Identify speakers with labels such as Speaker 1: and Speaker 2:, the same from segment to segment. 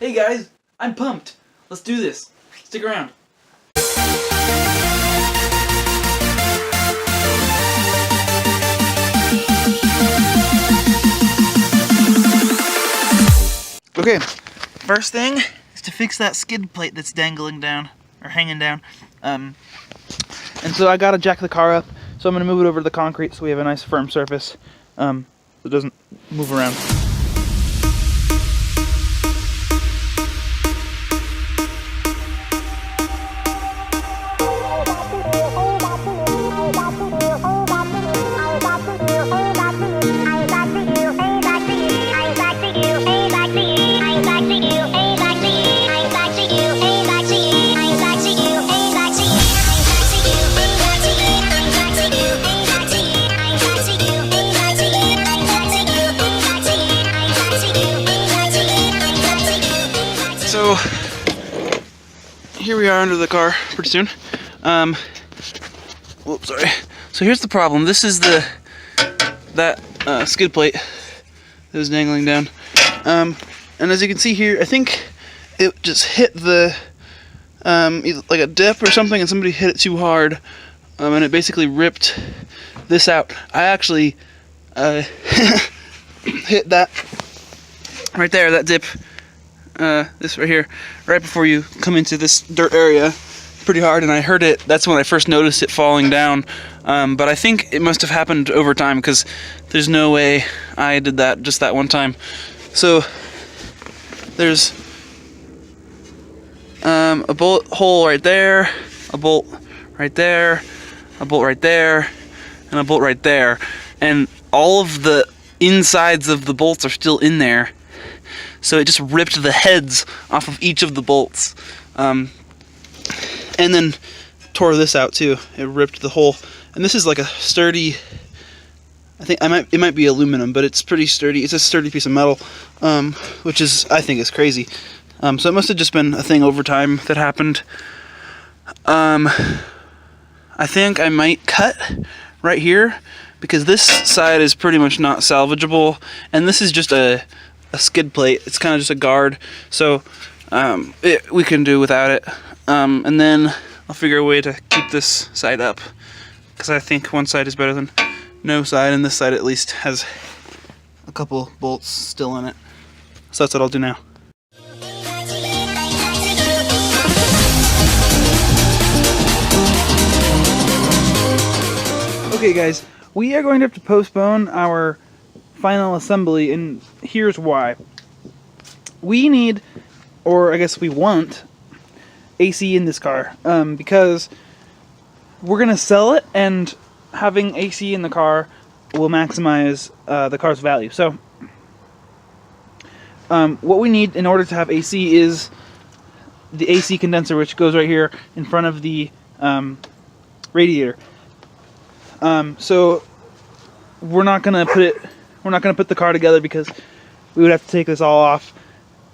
Speaker 1: Hey guys, I'm pumped. Let's do this. Stick around. Okay, first thing is to fix that skid plate that's dangling down, or hanging down. And so I gotta jack the car up, so I'm gonna move it over to the concrete so we have a nice firm surface, so it doesn't move around. So here we are under the car pretty soon. Whoops, sorry. So here's the problem. This is that skid plate that was dangling down. And as you can see here, I think it just hit the either like a dip or something, and somebody hit it too hard, and it basically ripped this out. I actually hit that right there, that dip. This right here, right before you come into this dirt area, pretty hard, and I heard it. That's when I first noticed it falling down. But I think it must have happened over time, because there's no way I did that just that one time. So there's a bullet hole right there, a bolt right there, a bolt right there, and a bolt right there, and all of the insides of the bolts are still in there. So it just ripped the heads off of each of the bolts, and then tore this out too. It ripped the whole, and this is like a sturdy, I think it might be aluminum, but it's pretty sturdy. It's a sturdy piece of metal, which I think is crazy. So it must have just been a thing over time that happened. I think I might cut right here, because this side is pretty much not salvageable, and this is just a skid plate. It's kind of just a guard, so we can do without it. And then I'll figure a way to keep this side up, because I think one side is better than no side, and this side at least has a couple bolts still in it. So that's what I'll do now. Okay guys, we are going to have to postpone our final assembly, and here's why. We need, or I guess we want, AC in this car, because we're gonna sell it, and having AC in the car will maximize the car's value. So what we need in order to have AC is the AC condenser, which goes right here in front of the radiator. So we're not gonna put the car together, because we would have to take this all off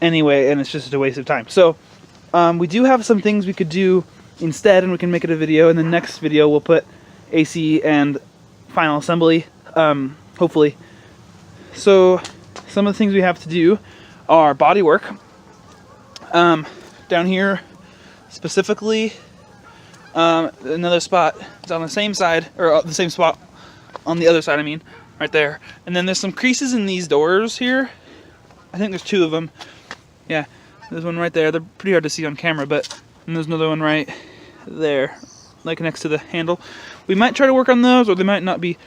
Speaker 1: anyway, and it's just a waste of time. So we do have some things we could do instead, and we can make it a video. In the next video we'll put AC and final assembly, hopefully. So some of the things we have to do are body work. Down here specifically, another spot is on the same side, or the same spot on the other side, I mean, right there. And then there's some creases in these doors here. I think there's two of them. Yeah, there's one right there. They're pretty hard to see on camera, and there's another one right there, like next to the handle. We might try to work on those, or they might not be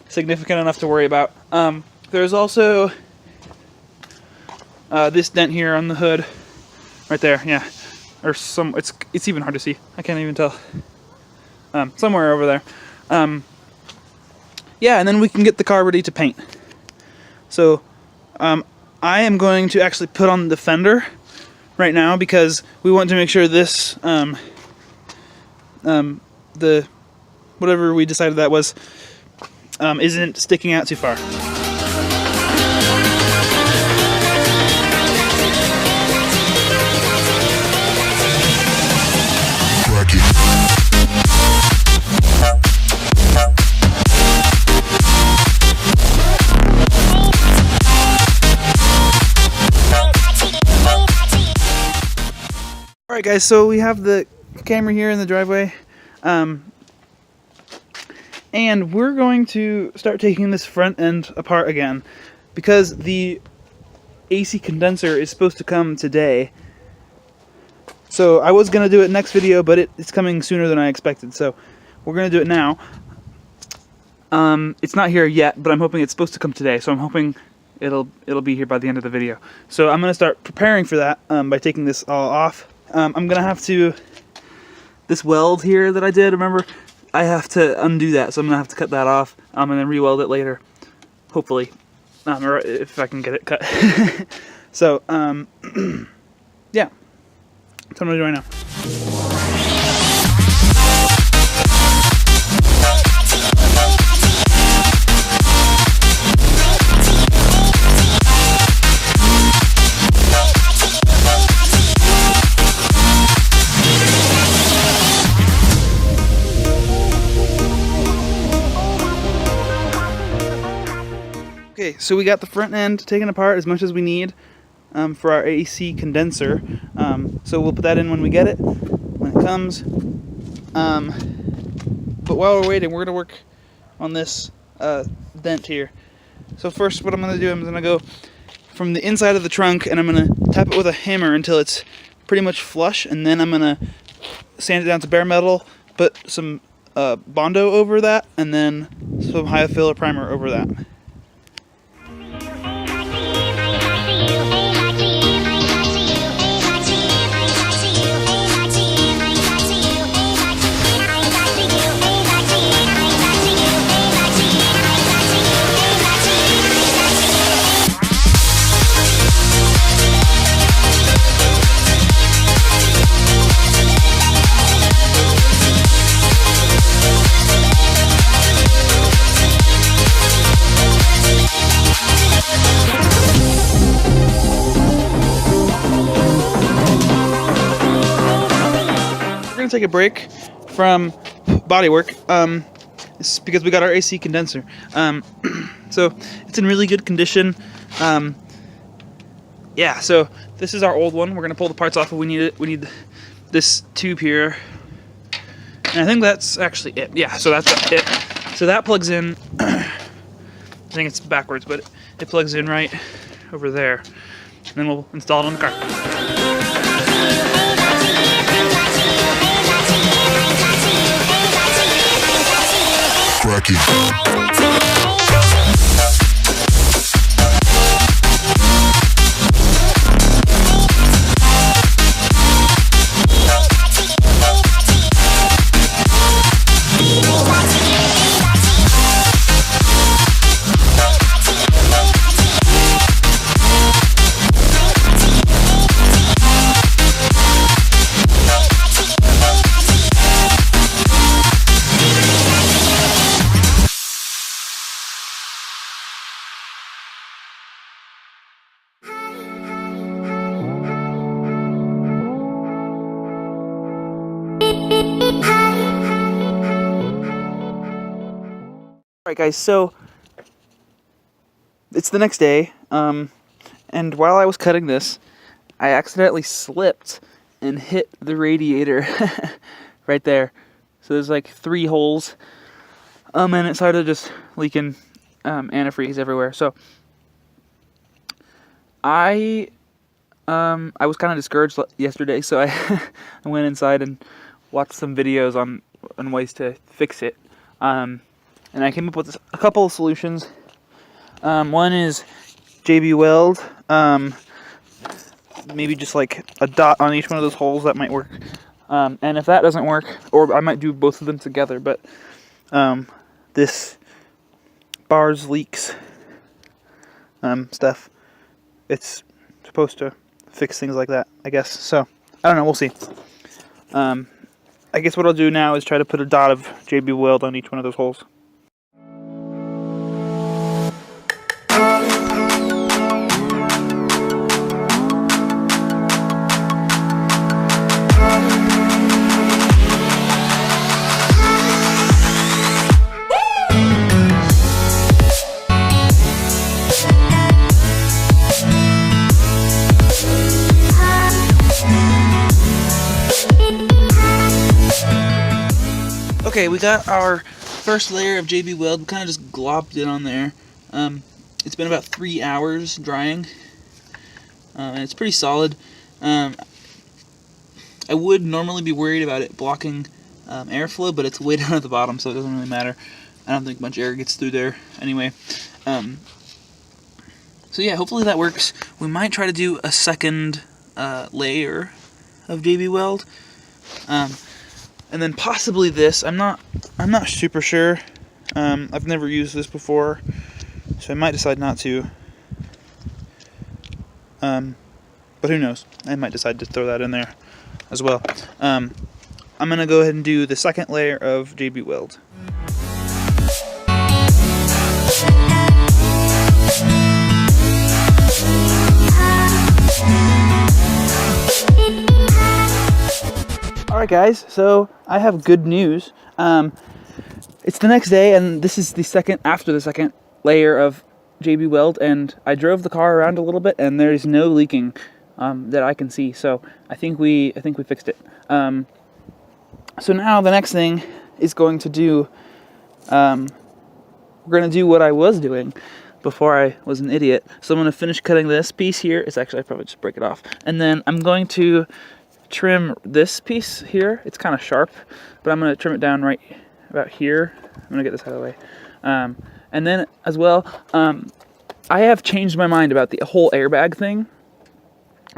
Speaker 1: significant enough to worry about. There's also this dent here on the hood, right there. Yeah, or it's even hard to see. I can't even tell. Somewhere over there. Yeah, and then we can get the car ready to paint. So I am going to actually put on the fender right now, because we want to make sure this the whatever we decided that was isn't sticking out too far. Alright guys, so we have the Camry here in the driveway. And we're going to start taking this front end apart again, because the AC condenser is supposed to come today. So I was going to do it next video, but it's coming sooner than I expected, so we're going to do it now. It's not here yet, but I'm hoping it's supposed to come today, so I'm hoping it'll be here by the end of the video. So I'm going to start preparing for that by taking this all off. I'm going to have to, this weld here that I did, remember? I have to undo that, so I'm going to have to cut that off and then re-weld it later, hopefully, or if I can get it cut. So, yeah, that's what I'm going to do right now. Okay, so we got the front end taken apart as much as we need for our AC condenser. So we'll put that in when we get it, when it comes. But while we're waiting, we're going to work on this vent here. So first what I'm going to do, I'm going to go from the inside of the trunk and I'm going to tap it with a hammer until it's pretty much flush, and then I'm going to sand it down to bare metal, put some Bondo over that, and then some high filler primer over that. Take a break from bodywork because we got our AC condenser, so it's in really good condition. Yeah, so this is our old one. We're gonna pull the parts off if we need it. We need this tube here, and I think that's actually it. Yeah, so that's it. So that plugs in. I think it's backwards, but it plugs in right over there, and then we'll install it on the car.
Speaker 2: Cracky.
Speaker 1: Alright guys, so it's the next day, and while I was cutting this, I accidentally slipped and hit the radiator right there. So there's like 3 holes, and it started just leaking antifreeze everywhere. So I was kind of discouraged yesterday, so I went inside and watched some videos on ways to fix it. And I came up with a couple of solutions. One is JB Weld. Maybe just like a dot on each one of those holes, that might work. And if that doesn't work, or I might do both of them together, but this bars leaks stuff, it's supposed to fix things like that, I guess. So, I don't know, we'll see. I guess what I'll do now is try to put a dot of JB Weld on each one of those holes. Okay, we got our first layer of JB Weld. We kind of just globbed it on there. It's been about 3 hours drying, and it's pretty solid. I would normally be worried about it blocking airflow, but it's way down at the bottom, so it doesn't really matter. I don't think much air gets through there anyway. So yeah, hopefully that works. We might try to do a second layer of JB Weld, and then possibly this. I'm not super sure. I've never used this before, so I might decide not to. But who knows? I might decide to throw that in there as well. I'm gonna go ahead and do the second layer of JB Weld. Alright guys, so I have good news. It's the next day, and this is after the second layer of JB Weld, and I drove the car around a little bit, and there's no leaking that I can see. So I think we fixed it. So now the next thing is going to do. We're going to do what I was doing before I was an idiot. So I'm going to finish cutting this piece here. It's actually, I probably just break it off, and then I'm going to trim this piece here. It's kind of sharp, but I'm going to trim it down right about here. I'm going to get this out of the way. And then as well, I have changed my mind about the whole airbag thing.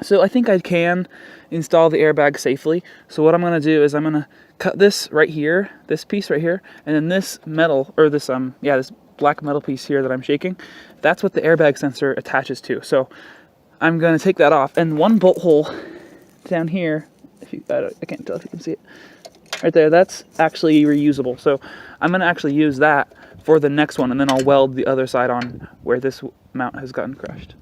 Speaker 1: So I think I can install the airbag safely. So what I'm going to do is I'm going to cut this right here, this piece right here, and then this metal, or this this black metal piece here that I'm shaking, that's what the airbag sensor attaches to. So I'm going to take that off, and one bolt hole down here, I can't tell if you can see it, right there, that's actually reusable. So I'm going to actually use that for the next one, and then I'll weld the other side on where this mount has gotten crushed.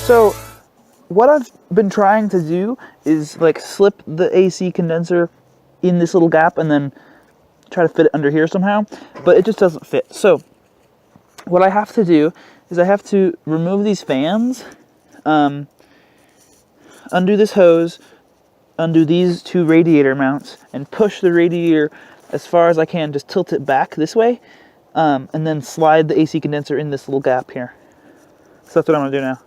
Speaker 1: So what I've been trying to do is like slip the AC condenser in this little gap and then try to fit it under here somehow, but it just doesn't fit. So what I have to do is I have to remove these fans, undo this hose, undo these two radiator mounts, and push the radiator as far as I can, just tilt it back this way, and then slide the AC condenser in this little gap here. So that's what I'm gonna do now.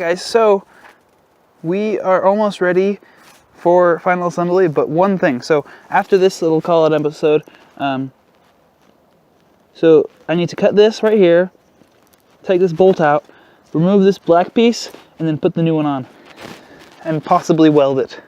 Speaker 1: guys, so we are almost ready for final assembly, but one thing. So after this little call-out episode, so I need to cut this right here, take this bolt out, remove this black piece, and then put the new one on, and possibly weld it.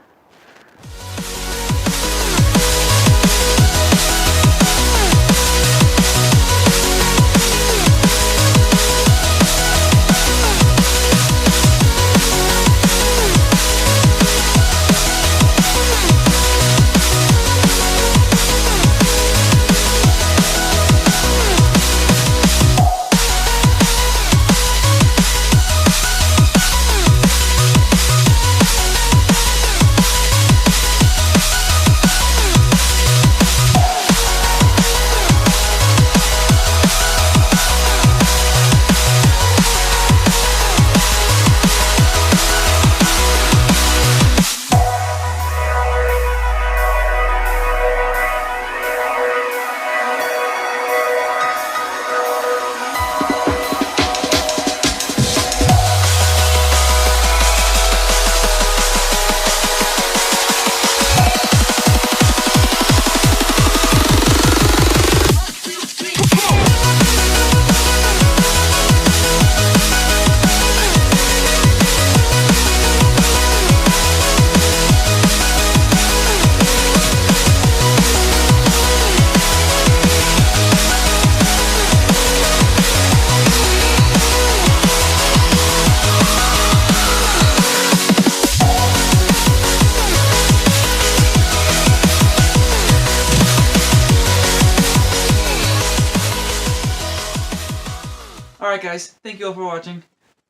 Speaker 1: Alright guys, thank you all for watching.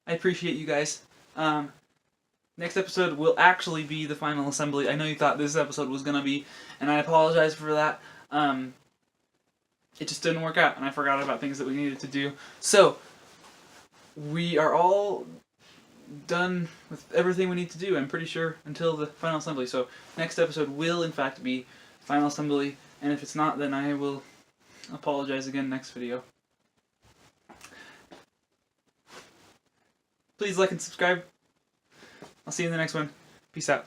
Speaker 1: I appreciate you guys. Next episode will actually be the final assembly. I know you thought this episode was gonna be, and I apologize for that. It just didn't work out, and I forgot about things that we needed to do. So, we are all done with everything we need to do, I'm pretty sure, until the final assembly. So, next episode will in fact be final assembly, and if it's not, then I will apologize again next video. Please like and subscribe. I'll see you in the next one. Peace out.